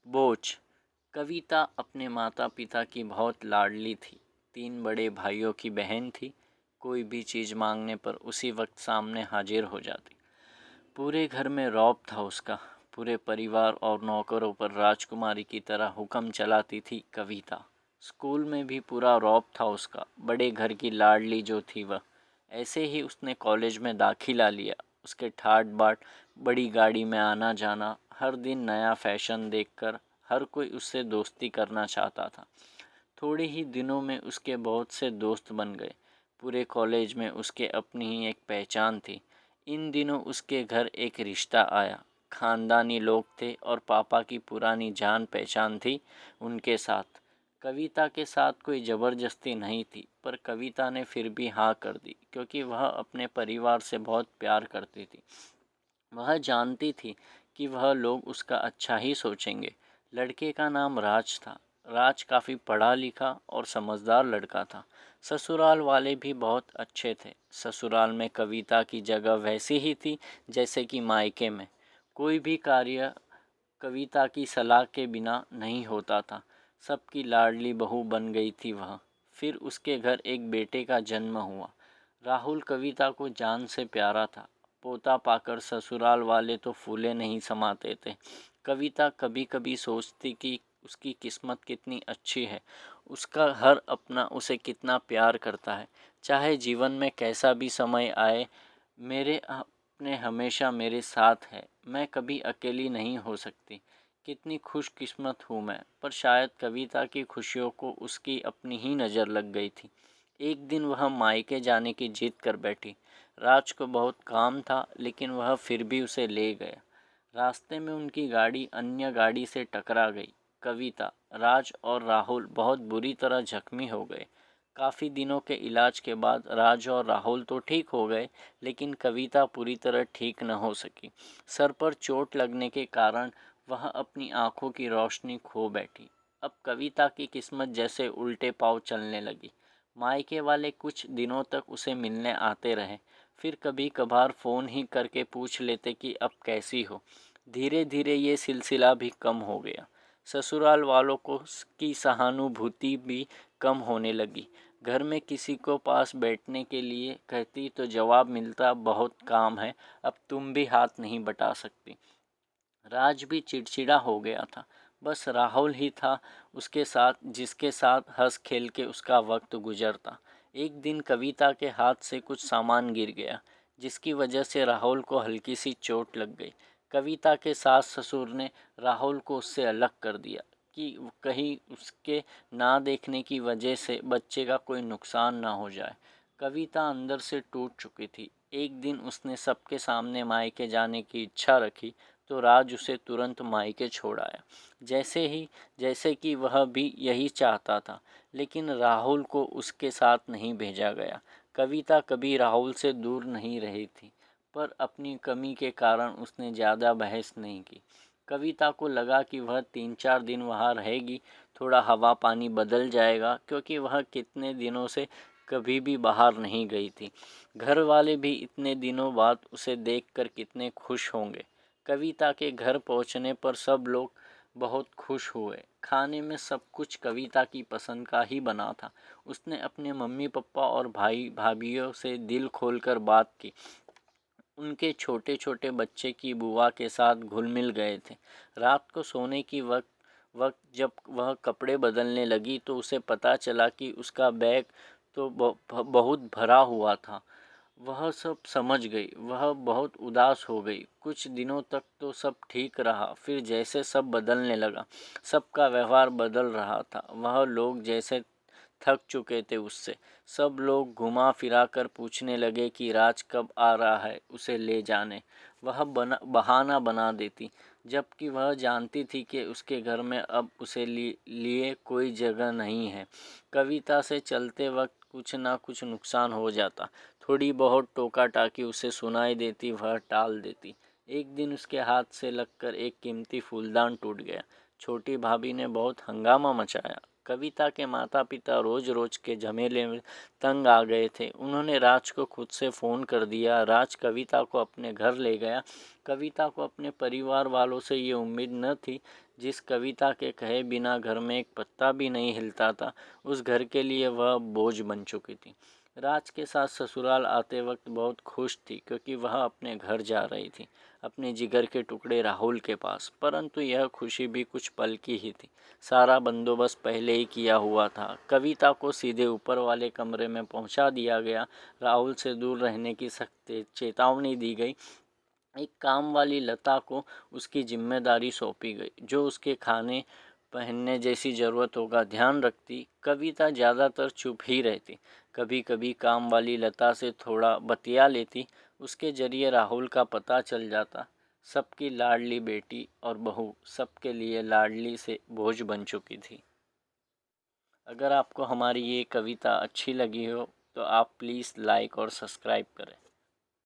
बोझ। कविता अपने माता पिता की बहुत लाडली थी। 3 बड़े भाइयों की बहन थी। कोई भी चीज़ मांगने पर उसी वक्त सामने हाजिर हो जाती। पूरे घर में रौब था उसका। पूरे परिवार और नौकरों पर राजकुमारी की तरह हुक्म चलाती थी कविता। स्कूल में भी पूरा रौब था उसका। बड़े घर की लाडली जो थी वह। ऐसे ही उसने कॉलेज में दाखिला लिया। उसके ठाट बाट, बड़ी गाड़ी में आना जाना, हर दिन नया फैशन देखकर हर कोई उससे दोस्ती करना चाहता था। थोड़े ही दिनों में उसके बहुत से दोस्त बन गए। पूरे कॉलेज में उसके अपनी ही एक पहचान थी। इन दिनों उसके घर एक रिश्ता आया। खानदानी लोग थे और पापा की पुरानी जान पहचान थी उनके साथ। कविता के साथ कोई ज़बरदस्ती नहीं थी, पर कविता ने फिर भी हाँ कर दी, क्योंकि वह अपने परिवार से बहुत प्यार करती थी। वह जानती थी कि वह लोग उसका अच्छा ही सोचेंगे। लड़के का नाम राज था। राज काफ़ी पढ़ा लिखा और समझदार लड़का था। ससुराल वाले भी बहुत अच्छे थे। ससुराल में कविता की जगह वैसी ही थी जैसे कि मायके में। कोई भी कार्य कविता की सलाह के बिना नहीं होता था। सबकी लाडली बहू बन गई थी वह। फिर उसके घर एक बेटे का जन्म हुआ। राहुल कविता को जान से प्यारा था। पोता पाकर ससुराल वाले तो फूले नहीं समाते थे। कविता कभी कभी सोचती कि उसकी किस्मत कितनी अच्छी है। उसका हर अपना उसे कितना प्यार करता है। चाहे जीवन में कैसा भी समय आए, मेरे अपने हमेशा मेरे साथ है। मैं कभी अकेली नहीं हो सकती। कितनी खुशकिस्मत हूँ मैं। पर शायद कविता की खुशियों को उसकी अपनी ही नज़र लग गई थी। एक दिन वह मायके जाने की जिद कर बैठी। राज को बहुत काम था, लेकिन वह फिर भी उसे ले गया। रास्ते में उनकी गाड़ी अन्य गाड़ी से टकरा गई। कविता, राज और राहुल बहुत बुरी तरह जख्मी हो गए। काफ़ी दिनों के इलाज के बाद राज और राहुल तो ठीक हो गए, लेकिन कविता पूरी तरह ठीक न हो सकी। सर पर चोट लगने के कारण वह अपनी आंखों की रोशनी खो बैठी। अब कविता की किस्मत जैसे उल्टे पांव चलने लगी। मायके वाले कुछ दिनों तक उसे मिलने आते रहे। फिर कभी कभार फ़ोन ही करके पूछ लेते कि अब कैसी हो। धीरे धीरे ये सिलसिला भी कम हो गया। ससुराल वालों को की सहानुभूति भी कम होने लगी। घर में किसी को पास बैठने के लिए कहती तो जवाब मिलता, बहुत काम है, अब तुम भी हाथ नहीं बटा सकती। राज भी चिड़चिड़ा हो गया था। बस राहुल ही था उसके साथ, जिसके साथ हंस खेल के उसका वक्त गुजरता। एक दिन कविता के हाथ से कुछ सामान गिर गया, जिसकी वजह से राहुल को हल्की सी चोट लग गई। कविता के सास ससुर ने राहुल को उससे अलग कर दिया कि कहीं उसके ना देखने की वजह से बच्चे का कोई नुकसान ना हो जाए। कविता अंदर से टूट चुकी थी। एक दिन उसने सबके सामने मायके जाने की इच्छा रखी, तो राज उसे तुरंत मायके छोड़ आया, जैसे कि वह भी यही चाहता था। लेकिन राहुल को उसके साथ नहीं भेजा गया। कविता कभी राहुल से दूर नहीं रही थी, पर अपनी कमी के कारण उसने ज़्यादा बहस नहीं की। कविता को लगा कि वह 3-4 दिन वहाँ रहेगी, थोड़ा हवा पानी बदल जाएगा, क्योंकि वह कितने दिनों से कभी भी बाहर नहीं गई थी। घर वाले भी इतने दिनों बाद उसे देखकर कितने खुश होंगे। कविता के घर पहुंचने पर सब लोग बहुत खुश हुए। खाने में सब कुछ कविता की पसंद का ही बना था। उसने अपने मम्मी पापा और भाई भाभीियों से दिल खोलकर बात की। उनके छोटे छोटे बच्चे की बुआ के साथ घुल मिल गए थे। रात को सोने की वक्त जब वह कपड़े बदलने लगी, तो उसे पता चला कि उसका बैग तो बहुत भरा हुआ था। वह सब समझ गई। वह बहुत उदास हो गई। कुछ दिनों तक तो सब ठीक रहा, फिर जैसे सब बदलने लगा। सबका व्यवहार बदल रहा था। वह लोग जैसे थक चुके थे उससे। सब लोग घुमा फिरा कर पूछने लगे कि राज कब आ रहा है उसे ले जाने। वह बहाना बना देती, जबकि वह जानती थी कि उसके घर में अब उसे लिए कोई जगह नहीं है। कविता से चलते वक्त कुछ ना कुछ नुकसान हो जाता। थोड़ी बहुत टोका टाकी उसे सुनाई देती, वह टाल देती। एक दिन उसके हाथ से लगकर एक कीमती फूलदान टूट गया। छोटी भाभी ने बहुत हंगामा मचाया। कविता के माता पिता रोज रोज के झमेले में तंग आ गए थे। उन्होंने राज को खुद से फ़ोन कर दिया। राज कविता को अपने घर ले गया। कविता को अपने परिवार वालों से ये उम्मीद न थी, जिस कविता के कहे बिना घर में एक पत्ता भी नहीं हिलता था, उस घर के लिए वह बोझ बन चुकी थी। राज के साथ ससुराल आते वक्त बहुत खुश थी, क्योंकि वह अपने घर जा रही थी, अपने जिगर के टुकड़े राहुल के पास। परंतु यह खुशी भी कुछ पल की ही थी। सारा बंदोबस्त पहले ही किया हुआ था। कविता को सीधे ऊपर वाले कमरे में पहुंचा दिया गया। राहुल से दूर रहने की सख्त चेतावनी दी गई। एक काम वाली लता को उसकी जिम्मेदारी सौंपी गई, जो उसके खाने पहनने जैसी ज़रूरतों का ध्यान रखती। कविता ज़्यादातर चुप ही रहती, कभी कभी काम वाली लता से थोड़ा बतिया लेती। उसके जरिए राहुल का पता चल जाता। सबकी लाडली बेटी और बहू सबके लिए लाडली से बोझ बन चुकी थी। अगर आपको हमारी ये कविता अच्छी लगी हो तो आप प्लीज़ लाइक और सब्सक्राइब करें।